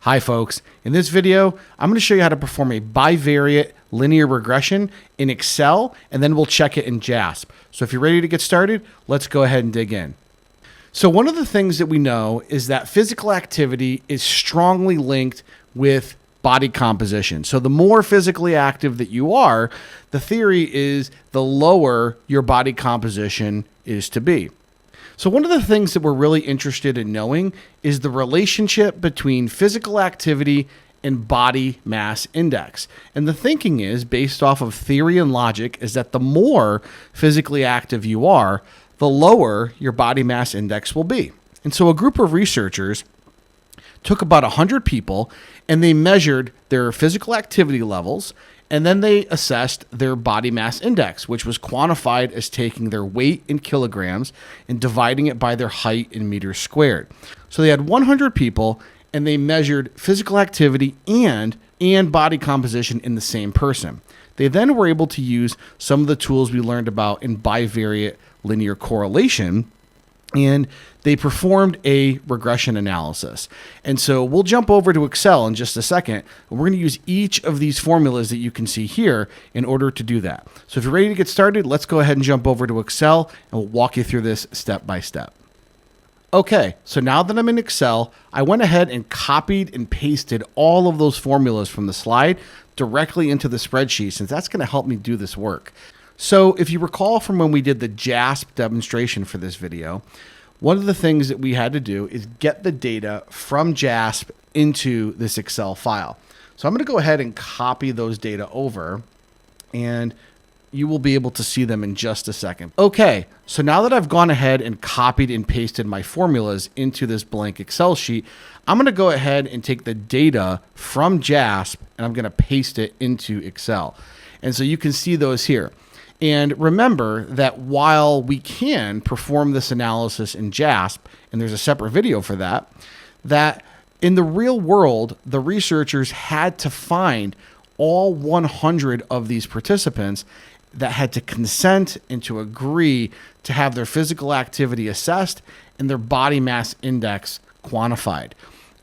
Hi folks, in this video, I'm going to show you how to perform a bivariate linear regression in Excel, and then we'll check it in JASP. So if you're ready to get started, let's go ahead and dig in. So one of the things that we know is that physical activity is strongly linked with body composition. So the more physically active that you are, the theory is the lower your body composition is to be. So one of the things that we're really interested in knowing is the relationship between physical activity and body mass index. And the thinking is, based off of theory and logic, is that the more physically active you are, the lower your body mass index will be. And so a group of researchers took about 100 people and they measured their physical activity levels, and then they assessed their body mass index, which was quantified as taking their weight in kilograms and dividing it by their height in meters squared. So they had 100 people and they measured physical activity and body composition in the same person. They then were able to use some of the tools we learned about in bivariate linear correlation, and they performed a regression analysis. And so we'll jump over to Excel in just a second. We're going to use each of these formulas that you can see here in order to do that. So if you're ready to get started, let's go ahead and jump over to Excel and we'll walk you through this step by step. Okay, so now that I'm in Excel, I went ahead and copied and pasted all of those formulas from the slide directly into the spreadsheet, since that's going to help me do this work. So if you recall from when we did the JASP demonstration for this video, one of the things that we had to do is get the data from JASP into this Excel file. So I'm going to go ahead and copy those data over, and you will be able to see them in just a second. Okay, so now that I've gone ahead and copied and pasted my formulas into this blank Excel sheet, I'm going to go ahead and take the data from JASP and I'm going to paste it into Excel. And so you can see those here. And remember that while we can perform this analysis in JASP, and there's a separate video for that, that in the real world, the researchers had to find all 100 of these participants that had to consent and to agree to have their physical activity assessed and their body mass index quantified.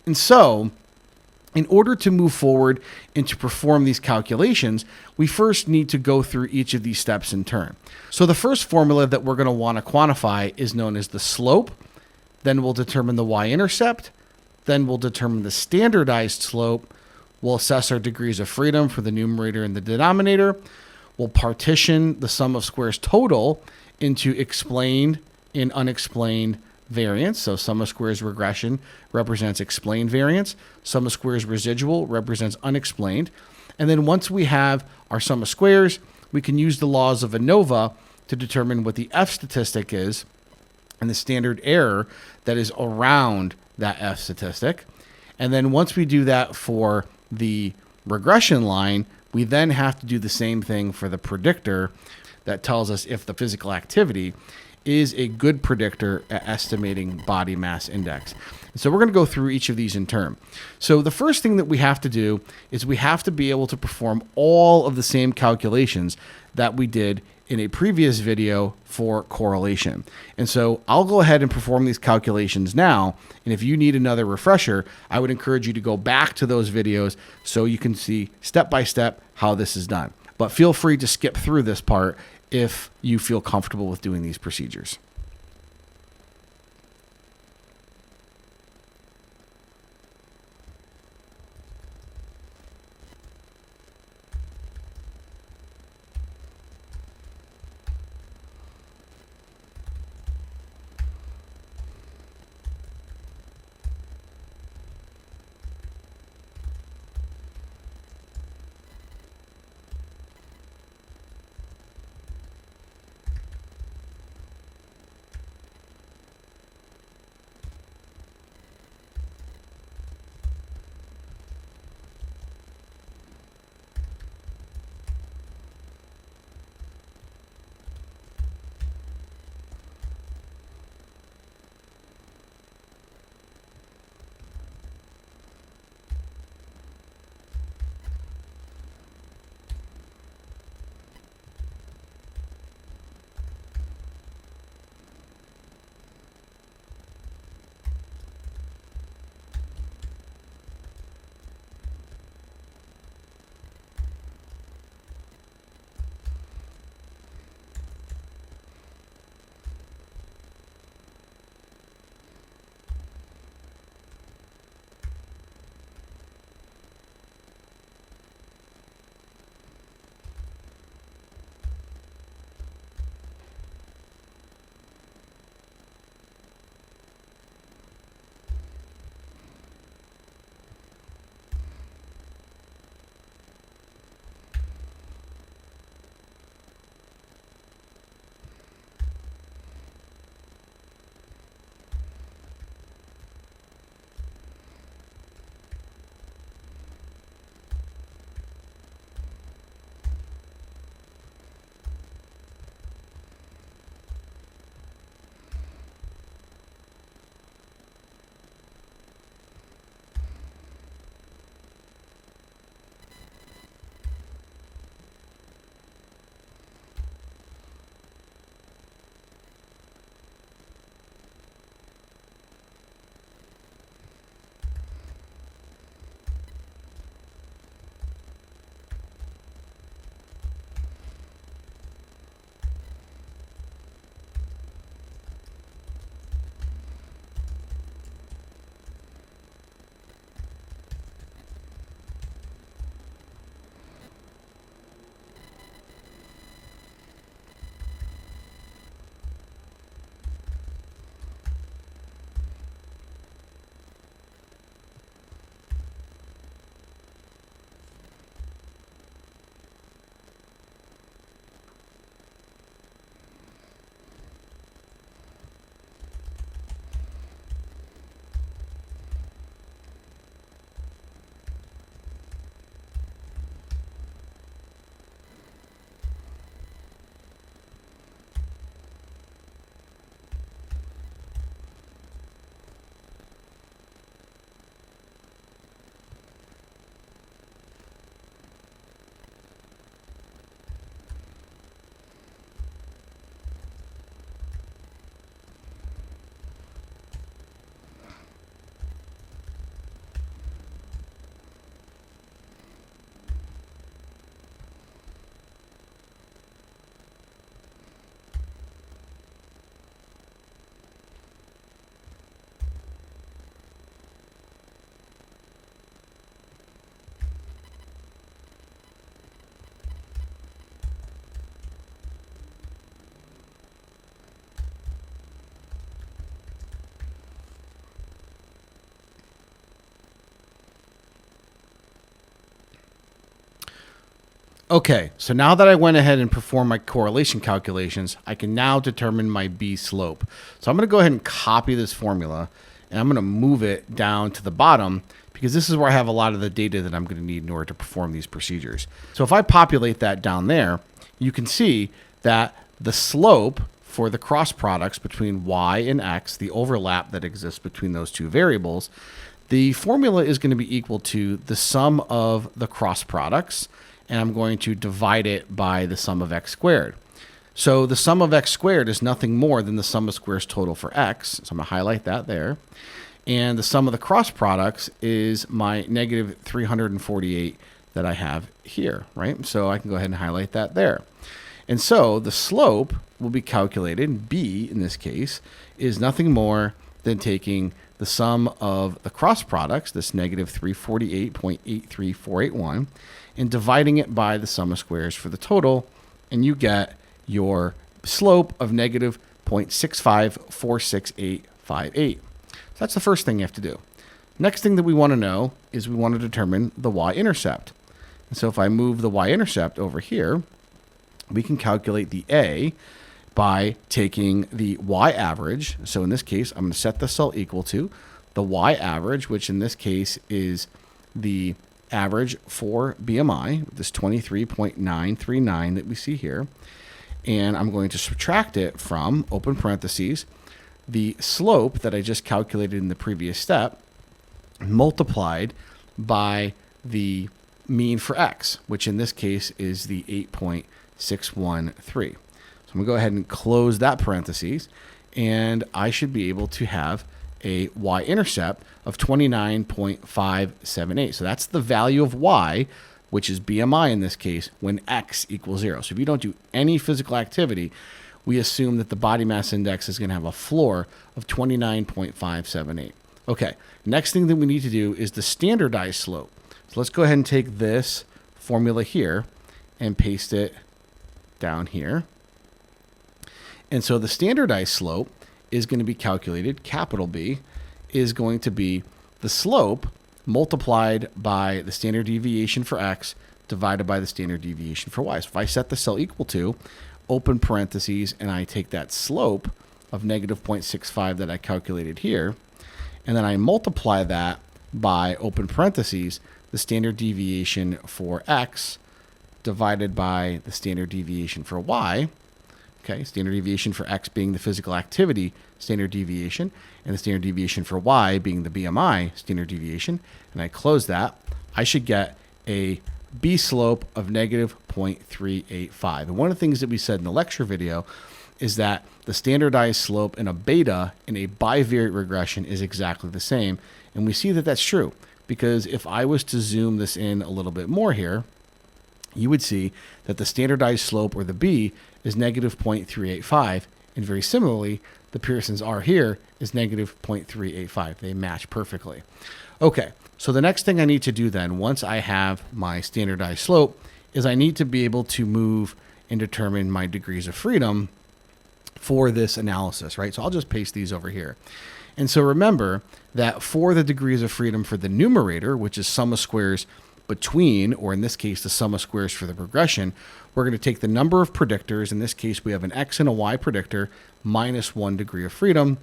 And so, in order to move forward and to perform these calculations, we first need to go through each of these steps in turn. So the first formula that we're going to want to quantify is known as the slope. Then we'll determine the y-intercept. Then we'll determine the standardized slope. We'll assess our degrees of freedom for the numerator and the denominator. We'll partition the sum of squares total into explained and unexplained variance. So sum of squares regression represents explained variance. Sum of squares residual represents unexplained. And then once we have our sum of squares, we can use the laws of ANOVA to determine what the F statistic is and the standard error that is around that F statistic. And then once we do that for the regression line, we then have to do the same thing for the predictor that tells us if the physical activity is a good predictor at estimating body mass index. So we're going to go through each of these in turn. So the first thing that we have to do is we have to be able to perform all of the same calculations that we did in a previous video for correlation. And so I'll go ahead and perform these calculations now. And if you need another refresher, I would encourage you to go back to those videos so you can see step by step how this is done. But feel free to skip through this part if you feel comfortable with doing these procedures. Okay, so now that I went ahead and performed my correlation calculations, I can now determine my B slope. So I'm going to go ahead and copy this formula, and I'm going to move it down to the bottom because this is where I have a lot of the data that I'm going to need in order to perform these procedures. So if I populate that down there, you can see that the slope for the cross products between y and x, the overlap that exists between those two variables, the formula is going to be equal to the sum of the cross products, and I'm going to divide it by the sum of x squared. So the sum of x squared is nothing more than the sum of squares total for x. So I'm going to highlight that there. And the sum of the cross products is my negative 348 that I have here, right? So I can go ahead and highlight that there. And so the slope will be calculated, B in this case, is nothing more than taking the sum of the cross products, this negative 348.83481, and dividing it by the sum of squares for the total, and you get your slope of negative 0.6546858. So that's the first thing you have to do. Next thing that we want to know is we want to determine the y-intercept. And so if I move the y-intercept over here, we can calculate the A by taking the y-average. So in this case, I'm going to set the cell equal to the y-average, which in this case is the average for BMI, this 23.939 that we see here. And I'm going to subtract it from, open parentheses, the slope that I just calculated in the previous step, multiplied by the mean for x, which in this case is the 8.613. So I'm going to go ahead and close that parentheses, and I should be able to have a y-intercept of 29.578. So that's the value of y, which is BMI in this case, when x equals 0. So if you don't do any physical activity, we assume that the body mass index is going to have a floor of 29.578. Okay, next thing that we need to do is the standardized slope. So let's go ahead and take this formula here and paste it down here. And so the standardized slope is going to be calculated, capital B, is going to be the slope multiplied by the standard deviation for x divided by the standard deviation for y. So if I set the cell equal to, open parentheses, and I take that slope of negative 0.65 that I calculated here, and then I multiply that by, open parentheses, the standard deviation for x divided by the standard deviation for y. Okay, standard deviation for x being the physical activity standard deviation, and the standard deviation for y being the BMI standard deviation, and I close that, I should get a B slope of negative 0.385. And one of the things that we said in the lecture video is that the standardized slope in a beta in a bivariate regression is exactly the same. And we see that that's true, because if I was to zoom this in a little bit more here, you would see that the standardized slope, or the B, is negative 0.385. And very similarly, the Pearson's R here is negative 0.385. They match perfectly. Okay, so the next thing I need to do then, once I have my standardized slope, is I need to be able to move and determine my degrees of freedom for this analysis, right? So I'll just paste these over here. And so remember that for the degrees of freedom for the numerator, which is sum of squares between, or in this case, the sum of squares for the regression, we're going to take the number of predictors. In this case, we have an x and a y predictor minus 1 degree of freedom.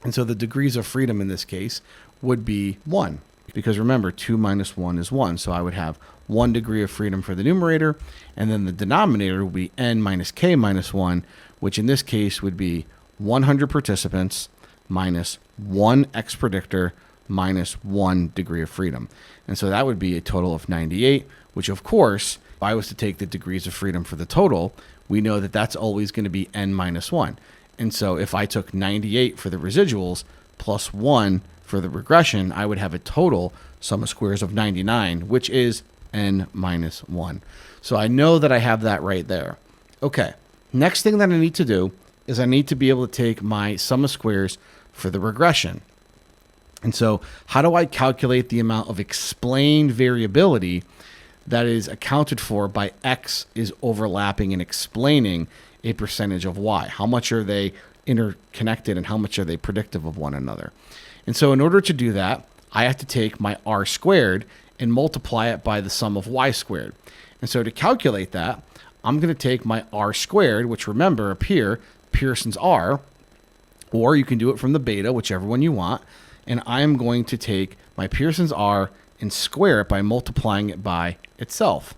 And so the degrees of freedom in this case would be 1, because remember, 2 minus 1 is 1. So I would have 1 degree of freedom for the numerator, and then the denominator would be n minus k minus 1, which in this case would be 100 participants minus 1 x predictor minus 1 degree of freedom. And so that would be a total of 98, which of course, if I was to take the degrees of freedom for the total, we know that that's always going to be n minus 1. And so if I took 98 for the residuals plus 1 for the regression, I would have a total sum of squares of 99, which is n minus 1. So I know that I have that right there. Okay, next thing that I need to do is I need to be able to take my sum of squares for the regression. And so how do I calculate the amount of explained variability that is accounted for by x is overlapping and explaining a percentage of y? How much are they interconnected and how much are they predictive of one another? And so in order to do that, I have to take my r squared and multiply it by the sum of y squared. And so to calculate that, I'm going to take my r squared, which remember up here, Pearson's r, or you can do it from the beta, whichever one you want, and I'm going to take my Pearson's r and square it by multiplying it by itself.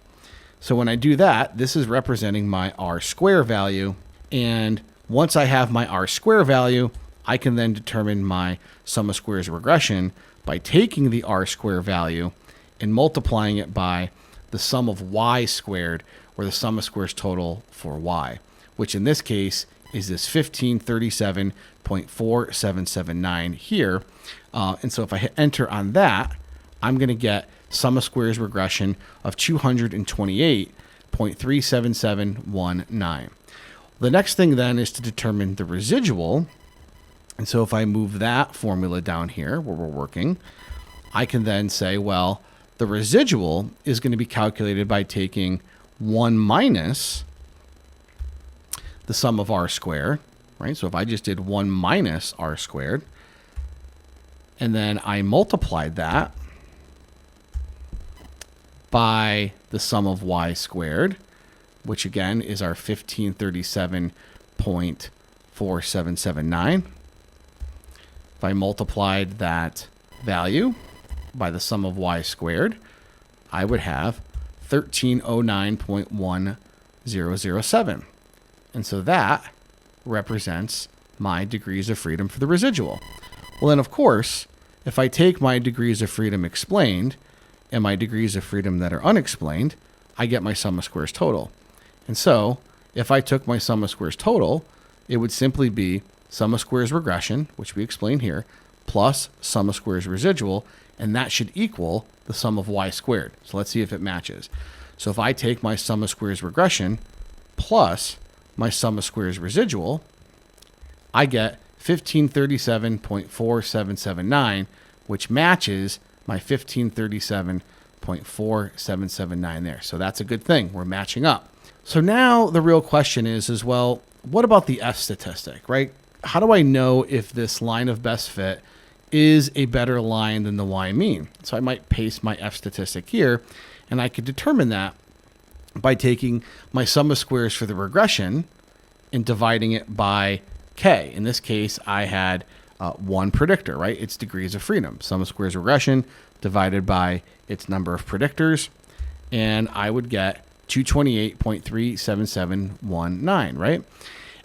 So when I do that, this is representing my r square value, and once I have my r square value, I can then determine my sum of squares regression by taking the r square value and multiplying it by the sum of y squared, or the sum of squares total for y, which in this case is this 1537.4779 here. And so if I hit enter on that, I'm going to get sum of squares regression of 228.37719. The next thing then is to determine the residual. And so if I move that formula down here where we're working, I can then say, well, the residual is going to be calculated by taking 1 minus the sum of r squared, right? So if I just did 1 minus r squared, and then I multiplied that by the sum of y squared, which again is our 1537.4779. If I multiplied that value by the sum of y squared, I would have 1309.1007. And so that represents my degrees of freedom for the residual. Well, then, of course, if I take my degrees of freedom explained and my degrees of freedom that are unexplained, I get my sum of squares total. And so if I took my sum of squares total, it would simply be sum of squares regression, which we explained here, plus sum of squares residual, and that should equal the sum of y squared. So let's see if it matches. So if I take my sum of squares regression plus my sum of squares residual, I get 1537.4779, which matches my 1537.4779 there. So that's a good thing. We're matching up. So now the real question is well, what about the F statistic, right? How do I know if this line of best fit is a better line than the y mean? So I might paste my F statistic here, and I could determine that by taking my sum of squares for the regression and dividing it by k. In this case, I had one predictor, right? Its degrees of freedom. Sum of squares regression divided by its number of predictors, and I would get 228.37719, right?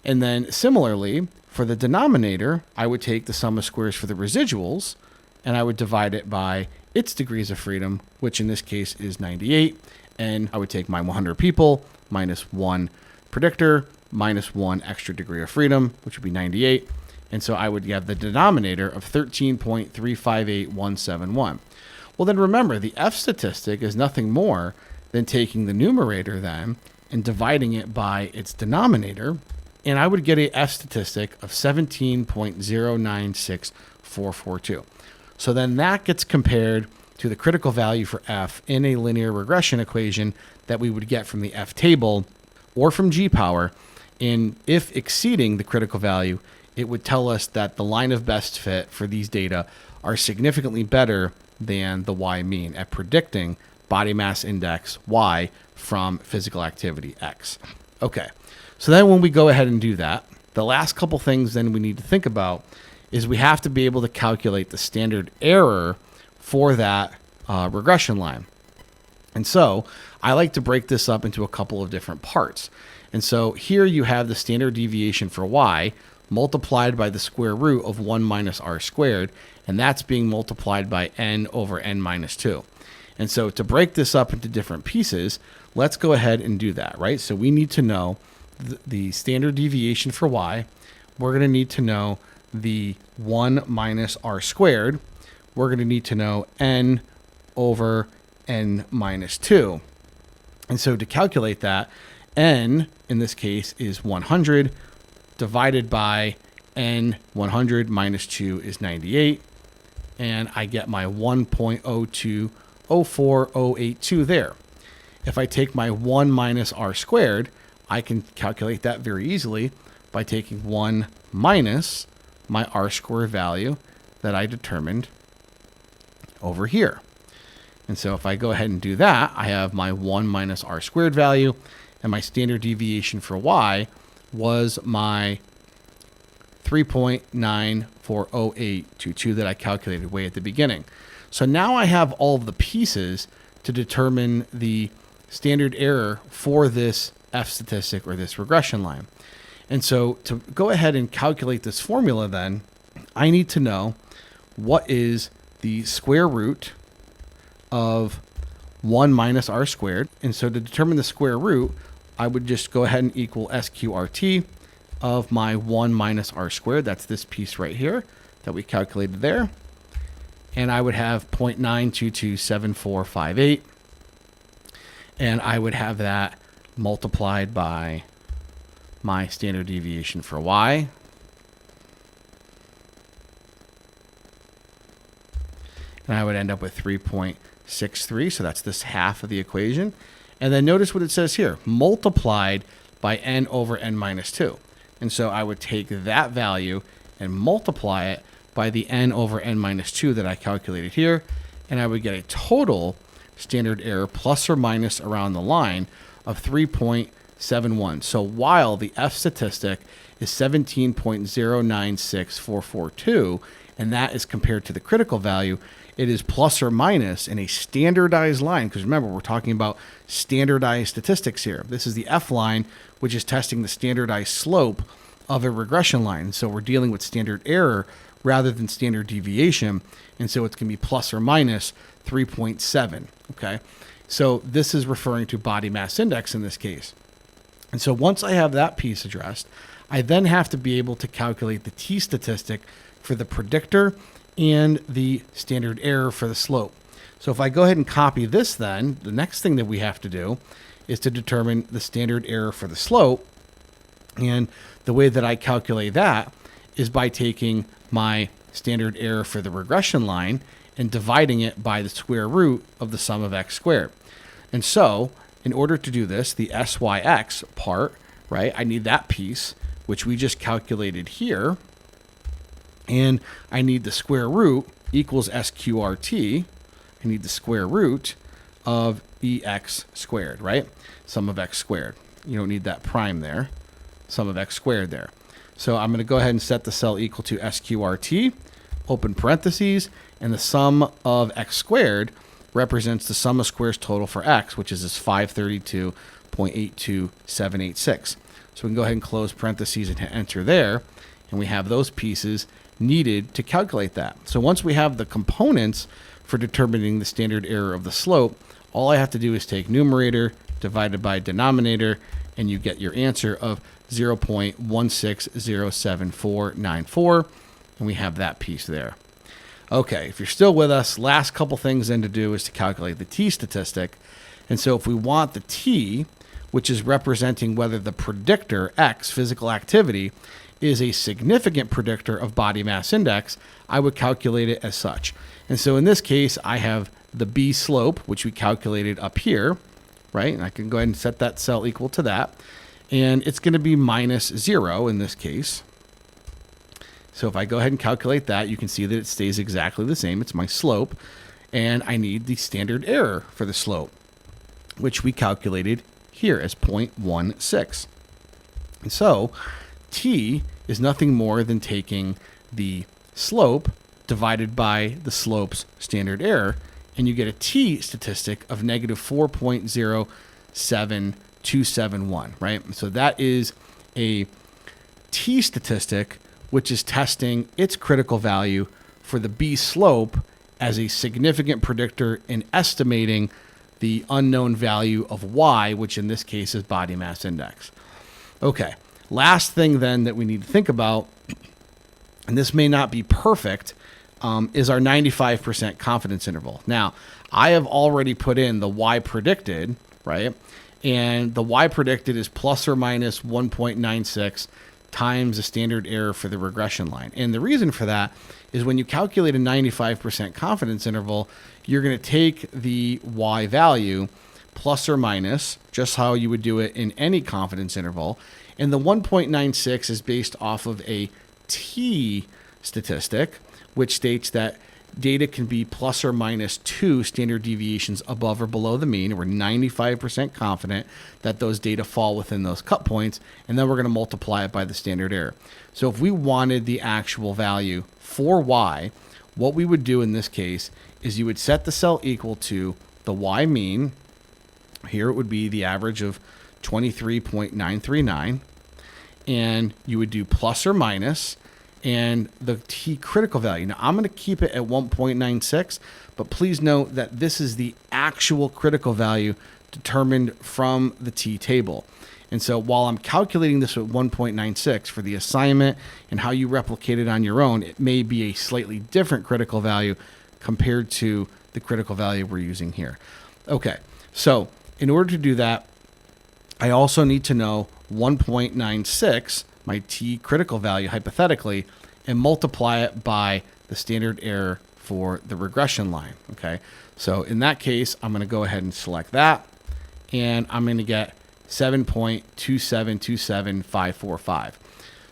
And then similarly, for the denominator, I would take the sum of squares for the residuals, and I would divide it by its degrees of freedom, which in this case is 98. And I would take my 100 people minus one predictor minus one extra degree of freedom, which would be 98. And so I would have the denominator of 13.358171. Well, then remember, the F statistic is nothing more than taking the numerator then and dividing it by its denominator, and I would get a F statistic of 17.096442. So then that gets compared to the critical value for F in a linear regression equation that we would get from the F table or from G-power. And if exceeding the critical value, it would tell us that the line of best fit for these data are significantly better than the Y mean at predicting body mass index Y from physical activity X. Okay, so then when we go ahead and do that, the last couple things then we need to think about is we have to be able to calculate the standard error for that regression line. And so I like to break this up into a couple of different parts. And so here you have the standard deviation for Y multiplied by the square root of 1 minus r squared, and that's being multiplied by n over n minus 2. And so to break this up into different pieces, let's go ahead and do that, right? So we need to know the standard deviation for Y. We're going to need to know the 1 minus r squared. We're going to need to know n over n minus 2. And so to calculate that, n in this case is 100 divided by n 100 minus 2 is 98. And I get my 1.0204082 there. If I take my 1 minus r squared, I can calculate that very easily by taking 1 minus my r squared value that I determined over here. And so if I go ahead and do that, I have my 1 minus r squared value, and my standard deviation for y was my 3.940822 that I calculated way at the beginning. So now I have all of the pieces to determine the standard error for this F statistic or this regression line. And so to go ahead and calculate this formula then, I need to know what is the square root of 1 minus r squared. And so to determine the square root, I would just go ahead and equal SQRT of my 1 minus r squared. That's this piece right here that we calculated there. And I would have 0.9227458. And I would have that multiplied by my standard deviation for y. And I would end up with 3.63. So that's this half of the equation. And then notice what it says here, multiplied by n over n minus 2. And so I would take that value and multiply it by the n over n minus 2 that I calculated here. And I would get a total standard error plus or minus around the line of 3.71. So while the F statistic is 17.096442, and that is compared to the critical value, it is plus or minus in a standardized line. Because remember, we're talking about standardized statistics here. This is the F line, which is testing the standardized slope of a regression line. So we're dealing with standard error rather than standard deviation. And so it's going to be plus or minus 3.7. Okay. So this is referring to body mass index in this case. And so once I have that piece addressed, I then have to be able to calculate the t statistic for the predictor and the standard error for the slope. So if I go ahead and copy this, then the next thing that we have to do is to determine the standard error for the slope. And the way that I calculate that is by taking my standard error for the regression line and dividing it by the square root of the sum of x squared. And so in order to do this, the SYX part, right, I need that piece, which we just calculated here. And I need the square root equals SQRT. I need the square root of EX squared, right? Sum of x squared. You don't need that prime there. Sum of x squared there. So I'm going to go ahead and set the cell equal to SQRT, open parentheses, and the sum of x squared represents the sum of squares total for x, which is this 532.82786. So we can go ahead and close parentheses and hit enter there, and we have those pieces needed to calculate that. So once we have the components for determining the standard error of the slope, all I have to do is take numerator divided by denominator, and you get your answer of 0.1607494, and we have that piece there. Okay, if you're still with us, last couple things then to do is to calculate the t statistic. And so if we want the t, which is representing whether the predictor, x, physical activity, is a significant predictor of body mass index, I would calculate it as such. And so in this case, I have the B slope, which we calculated up here, right? And I can go ahead and set that cell equal to that. And it's going to be minus 0 in this case. So if I go ahead and calculate that, you can see that it stays exactly the same. It's my slope. And I need the standard error for the slope, which we calculated here as 0.16. And so t is nothing more than taking the slope divided by the slope's standard error, and you get a t statistic of negative 4.07271, right? So that is a t statistic which is testing its critical value for the B slope as a significant predictor in estimating the unknown value of y, which in this case is body mass index. Okay, last thing then that we need to think about, and this may not be perfect, is our 95% confidence interval. Now, I have already put in the y predicted, right? And the y predicted is plus or minus 1.96 times the standard error for the regression line. And the reason for that is when you calculate a 95% confidence interval, you're going to take the y value plus or minus, just how you would do it in any confidence interval. And the 1.96 is based off of a t statistic, which states that data can be plus or minus 2 standard deviations above or below the mean. We're 95% confident that those data fall within those cut points, and then we're going to multiply it by the standard error. So if we wanted the actual value for y, what we would do in this case is you would set the cell equal to the y mean. Here it would be the average of 23.939, and you would do plus or minus and the t critical value. Now I'm going to keep it at 1.96, but please note that this is the actual critical value determined from the t table. And so while I'm calculating this at 1.96 for the assignment and how you replicate it on your own, it may be a slightly different critical value compared to the critical value we're using here. Okay, so in order to do that, I also need to know 1.96, my t critical value hypothetically, and multiply it by the standard error for the regression line. Okay, so in that case, I'm going to go ahead and select that, and I'm going to get 7.2727545.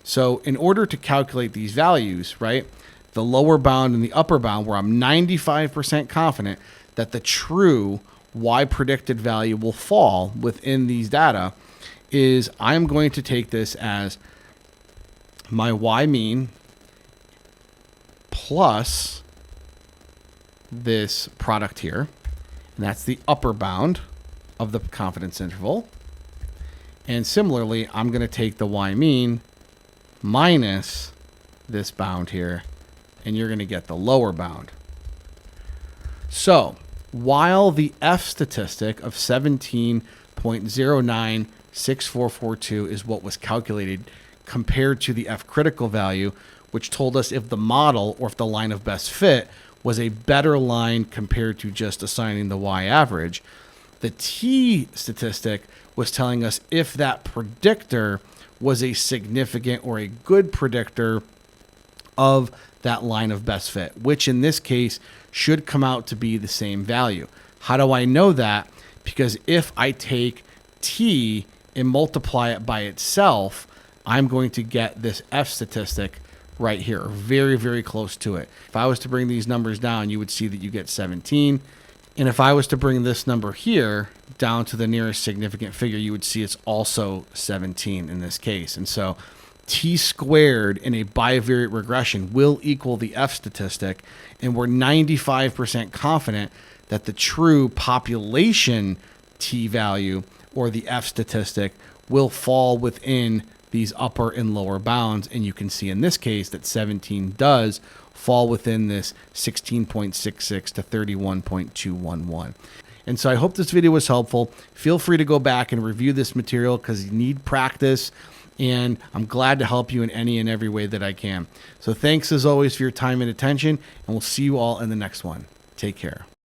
So in order to calculate these values, right, the lower bound and the upper bound, where I'm 95% confident that the true y predicted value will fall within these data, is I'm going to take this as my y mean plus this product here, and that's the upper bound of the confidence interval. And similarly, I'm going to take the y mean minus this bound here, and you're going to get the lower bound. So while the F statistic of 17.096442 is what was calculated compared to the F critical value, which told us if the model or if the line of best fit was a better line compared to just assigning the y average, the T statistic was telling us if that predictor was a significant or a good predictor of that line of best fit, which in this case should come out to be the same value. How do I know that? Because if I take T and multiply it by itself, I'm going to get this F statistic right here, very, very close to it. If I was to bring these numbers down, you would see that you get 17. And if I was to bring this number here down to the nearest significant figure, you would see it's also 17 in this case. And so T squared in a bivariate regression will equal the F statistic, and we're 95% confident that the true population T value or the F statistic will fall within these upper and lower bounds. And you can see in this case that 17 does fall within this 16.66 to 31.211. And so I hope this video was helpful. Feel free to go back and review this material because you need practice, and I'm glad to help you in any and every way that I can. So thanks as always for your time and attention, and we'll see you all in the next one. Take care.